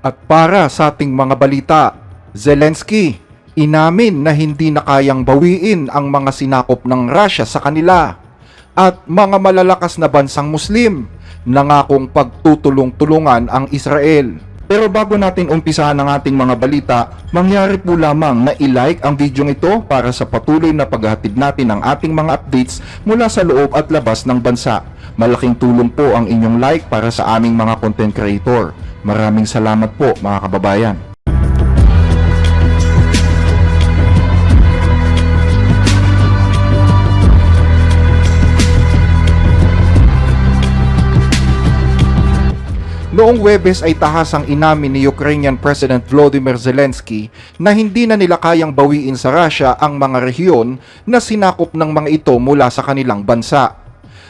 At para sa ating mga balita, Zelensky, inamin na hindi na kayang bawiin ang mga sinakop ng Russia sa kanila at mga malalakas na bansang Muslim nangakong pagtutulong-tulungan ang Israel. Pero bago natin umpisahan ang ating mga balita, mangyari po lamang na i-like ang video ito para sa patuloy na paghahatid natin ng ating mga updates mula sa loob at labas ng bansa. Malaking tulong po ang inyong like para sa aming mga content creator. Maraming salamat po mga kababayan. Noong Huwebes ay tahasang inamin ni Ukrainian President Volodymyr Zelensky na hindi na nila kayang bawiin sa Russia ang mga rehiyon na sinakop ng mga ito mula sa kanilang bansa.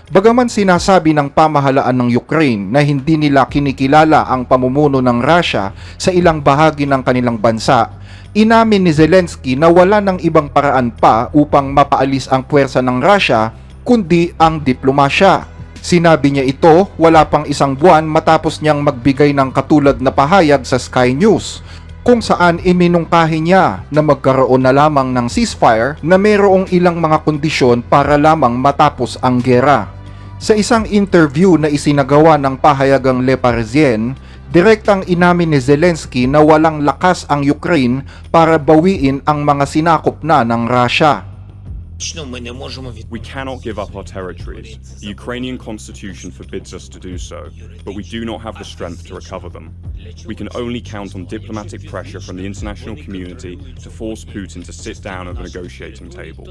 Bagaman sinasabi ng pamahalaan ng Ukraine na hindi nila kinikilala ang pamumuno ng Russia sa ilang bahagi ng kanilang bansa, inamin ni Zelensky na wala ng ibang paraan pa upang mapaalis ang puwersa ng Russia kundi ang diplomasya. Sinabi niya ito wala pang isang buwan matapos niyang magbigay ng katulad na pahayag sa Sky News, kung saan iminungkahi niya na magkaroon na lamang ng ceasefire na mayroong ilang mga kondisyon para lamang matapos ang gera. Sa isang interview na isinagawa ng pahayagang Le Parisien, direktang inamin ni Zelensky na walang lakas ang Ukraine para bawiin ang mga sinakop na ng Russia. We cannot give up our territories. The Ukrainian constitution forbids us to do so, but we do not have the strength to recover them. We can only count on diplomatic pressure from the international community to force Putin to sit down at the negotiating table.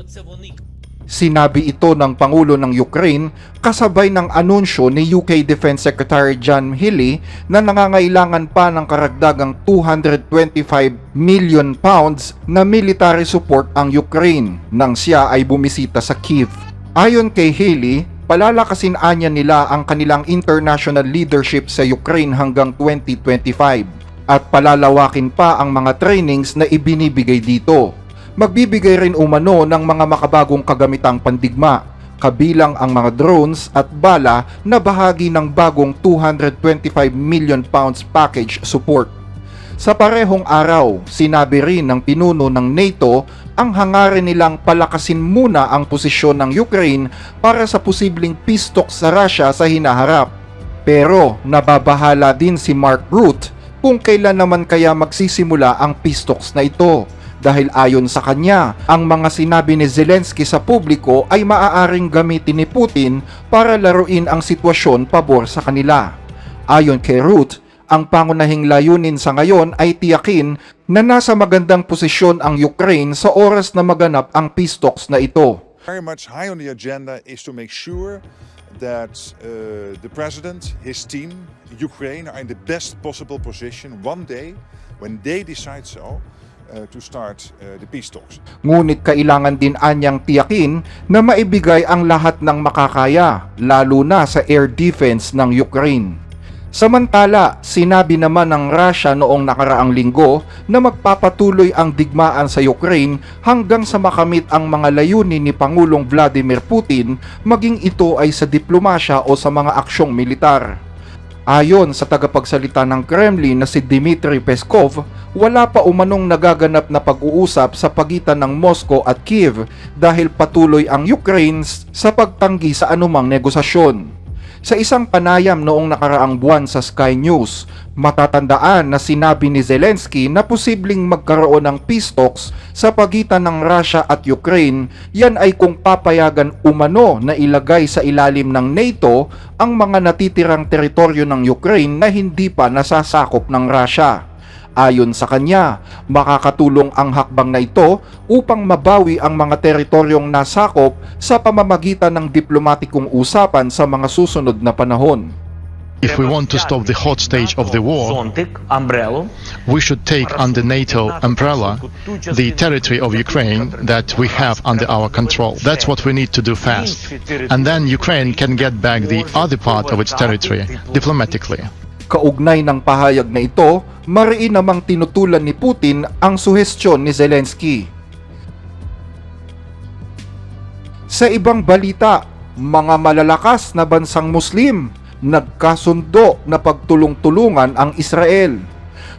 Sinabi ito ng Pangulo ng Ukraine kasabay ng anunsyo ni UK Defense Secretary John Healey na nangangailangan pa ng karagdagang 225 million pounds na military support ang Ukraine nang siya ay bumisita sa Kyiv. Ayon kay Healey, palalakasin anya nila ang kanilang international leadership sa Ukraine hanggang 2025 at palalawakin pa ang mga trainings na ibinibigay dito. Magbibigay rin umano ng mga makabagong kagamitang pandigma, kabilang ang mga drones at bala na bahagi ng bagong 225 million pounds package support. Sa parehong araw, sinabi rin ng pinuno ng NATO ang hangarin nilang palakasin muna ang posisyon ng Ukraine para sa posibleng peace talks sa Russia sa hinaharap. Pero nababahala din si Mark Rutte kung kailan naman kaya magsisimula ang peace talks na ito. Dahil ayon sa kanya, ang mga sinabi ni Zelensky sa publiko ay maaaring gamitin ni Putin para laruin ang sitwasyon pabor sa kanila. Ayon kay Rutte, ang pangunahing layunin sa ngayon ay tiyakin na nasa magandang posisyon ang Ukraine sa oras na maganap ang peace talks na ito. Very much high on the agenda is to make sure that the president, his team, Ukraine are in the best possible position one day when they decide so. To start the peace talks. Ngunit kailangan din anyang tiyakin na maibigay ang lahat ng makakaya, lalo na sa air defense ng Ukraine. Samantala, sinabi naman ng Russia noong nakaraang linggo na magpapatuloy ang digmaan sa Ukraine hanggang sa makamit ang mga layunin ni Pangulong Vladimir Putin, maging ito ay sa diplomasya o sa mga aksyong militar. Ayon sa tagapagsalita ng Kremlin na si Dmitry Peskov, wala pa umanong nagaganap na pag-uusap sa pagitan ng Moscow at Kyiv dahil patuloy ang Ukraine sa pagtanggi sa anumang negosasyon. Sa isang panayam noong nakaraang buwan sa Sky News, matatandaan na sinabi ni Zelensky na posibleng magkaroon ng peace talks sa pagitan ng Russia at Ukraine, yan ay kung papayagan umano na ilagay sa ilalim ng NATO ang mga natitirang teritoryo ng Ukraine na hindi pa nasasakop ng Russia. Ayon sa kanya, makakatulong ang hakbang na ito upang mabawi ang mga teritoryong nasakop sa pamamagitan ng diplomatikong usapan sa mga susunod na panahon. If we want to stop the hot stage of the war, we should take under NATO umbrella the territory of Ukraine that we have under our control. That's what we need to do fast. And then Ukraine can get back the other part of its territory diplomatically. Kaugnay ng pahayag na ito, mariin namang tinutulan ni Putin ang suhestyon ni Zelensky. Sa ibang balita, mga malalakas na bansang Muslim nagkasundo na pagtulong-tulungan ang Israel.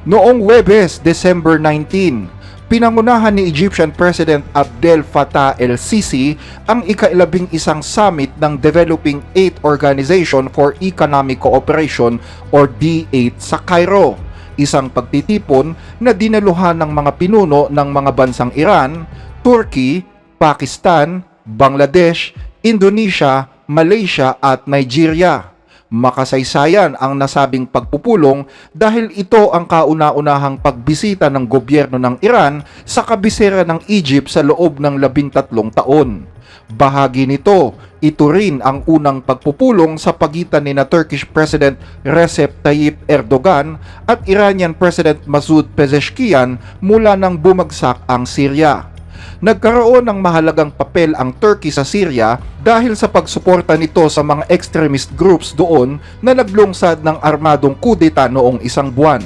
Noong Huwebes, December 19, pinangunahan ni Egyptian President Abdel Fattah el-Sisi ang ika-11 summit ng Developing 8 Organization for Economic Cooperation or D8 sa Cairo, isang pagtitipon na dinaluhan ng mga pinuno ng mga bansang Iran, Turkey, Pakistan, Bangladesh, Indonesia, Malaysia at Nigeria. Makasaysayan ang nasabing pagpupulong dahil ito ang kauna-unahang pagbisita ng gobyerno ng Iran sa kabisera ng Egypt sa loob ng 13 taon. Bahagi nito, ito rin ang unang pagpupulong sa pagitan ni Turkish President Recep Tayyip Erdogan at Iranian President Masoud Pezeshkian mula nang bumagsak ang Syria. Nagkaroon ng mahalagang papel ang Turkey sa Syria dahil sa pagsuporta nito sa mga extremist groups doon na naglungsad ng armadong kudeta noong isang buwan.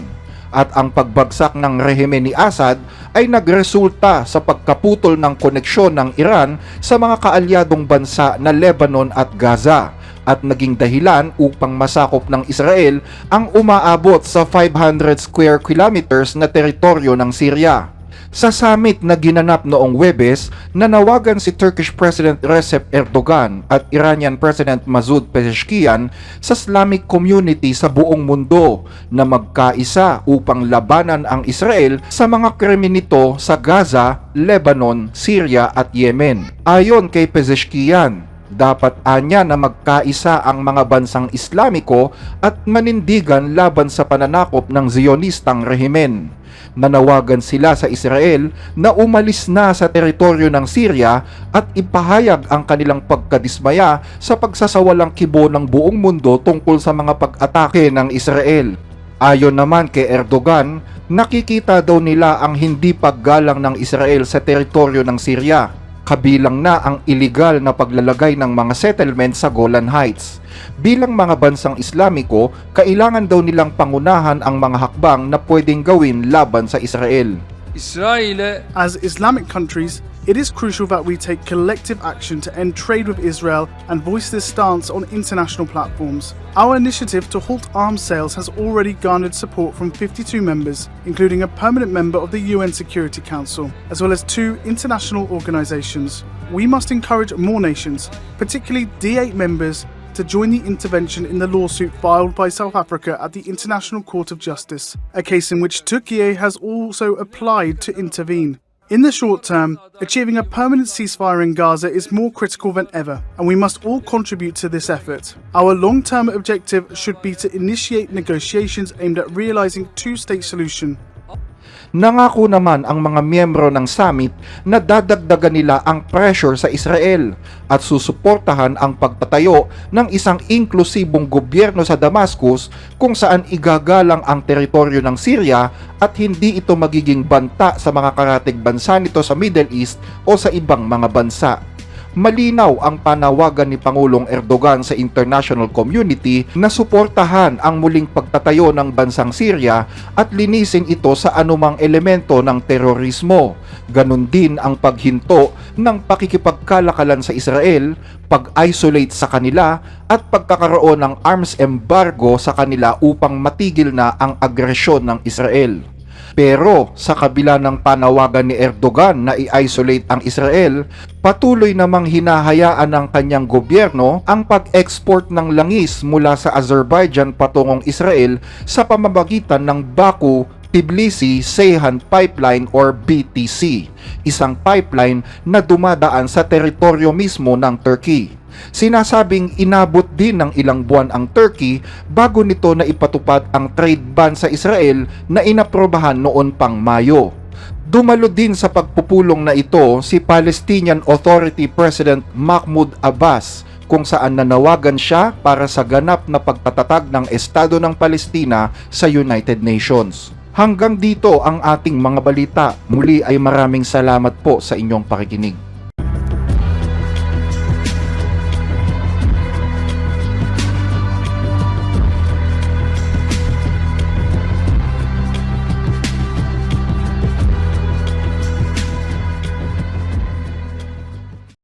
At ang pagbagsak ng rehimen ni Assad ay nagresulta sa pagkaputol ng koneksyon ng Iran sa mga kaalyadong bansa na Lebanon at Gaza at naging dahilan upang masakop ng Israel ang umaabot sa 500 square kilometers na teritoryo ng Syria. Sa summit na ginanap noong Huwebes, nanawagan si Turkish President Recep Erdogan at Iranian President Masoud Pezeshkian sa Islamic community sa buong mundo na magkaisa upang labanan ang Israel sa mga krimen nito sa Gaza, Lebanon, Syria at Yemen. Ayon kay Pezeshkian, dapat anya na magkaisa ang mga bansang Islamiko at manindigan laban sa pananakop ng Zionistang rehimen. Nanawagan sila sa Israel na umalis na sa teritoryo ng Syria at ipahayag ang kanilang pagkadismaya sa pagsasawalang kibo ng buong mundo tungkol sa mga pag-atake ng Israel. Ayon naman kay Erdogan, nakikita daw nila ang hindi paggalang ng Israel sa teritoryo ng Syria, kabilang na ang iligal na paglalagay ng mga settlement sa Golan Heights. Bilang mga bansang Islamiko, kailangan daw nilang pangunahan ang mga hakbang na pwedeng gawin laban sa Israel. As Islamic countries, it is crucial that we take collective action to end trade with Israel and voice this stance on international platforms. Our initiative to halt arms sales has already garnered support from 52 members, including a permanent member of the UN Security Council, as well as 2 international organizations. We must encourage more nations, particularly D8 members, to join the intervention in the lawsuit filed by South Africa at the International Court of Justice, a case in which Turkey has also applied to intervene. In the short term, achieving a permanent ceasefire in Gaza is more critical than ever, and we must all contribute to this effort. Our long-term objective should be to initiate negotiations aimed at realizing two-state solution. Nangako naman ang mga miyembro ng summit na dadagdagan nila ang pressure sa Israel at susuportahan ang pagtatayo ng isang inklusibong gobyerno sa Damascus kung saan igagalang ang teritoryo ng Syria at hindi ito magiging banta sa mga karatig bansa nito sa Middle East o sa ibang mga bansa. Malinaw ang panawagan ni Pangulong Erdogan sa international community na suportahan ang muling pagtatayo ng bansang Syria at linisin ito sa anumang elemento ng terorismo. Ganon din ang paghinto ng pakikipagkalakalan sa Israel, pag-isolate sa kanila at pagkakaroon ng arms embargo sa kanila upang matigil na ang agresyon ng Israel. Pero sa kabila ng panawagan ni Erdogan na i-isolate ang Israel, patuloy namang hinahayaan ng kanyang gobyerno ang pag-export ng langis mula sa Azerbaijan patungong Israel sa pamamagitan ng Baku-Tbilisi-Ceyhan Pipeline or BTC, isang pipeline na dumadaan sa teritoryo mismo ng Turkey. Sinasabing inabot din ng ilang buwan ang Turkey bago nito na ipatupad ang trade ban sa Israel na inaprobahan noon pang Mayo. Dumalo din sa pagpupulong na ito si Palestinian Authority President Mahmoud Abbas kung saan nanawagan siya para sa ganap na pagtatatag ng Estado ng Palestina sa United Nations. Hanggang dito ang ating mga balita. Muli ay maraming salamat po sa inyong pakikinig.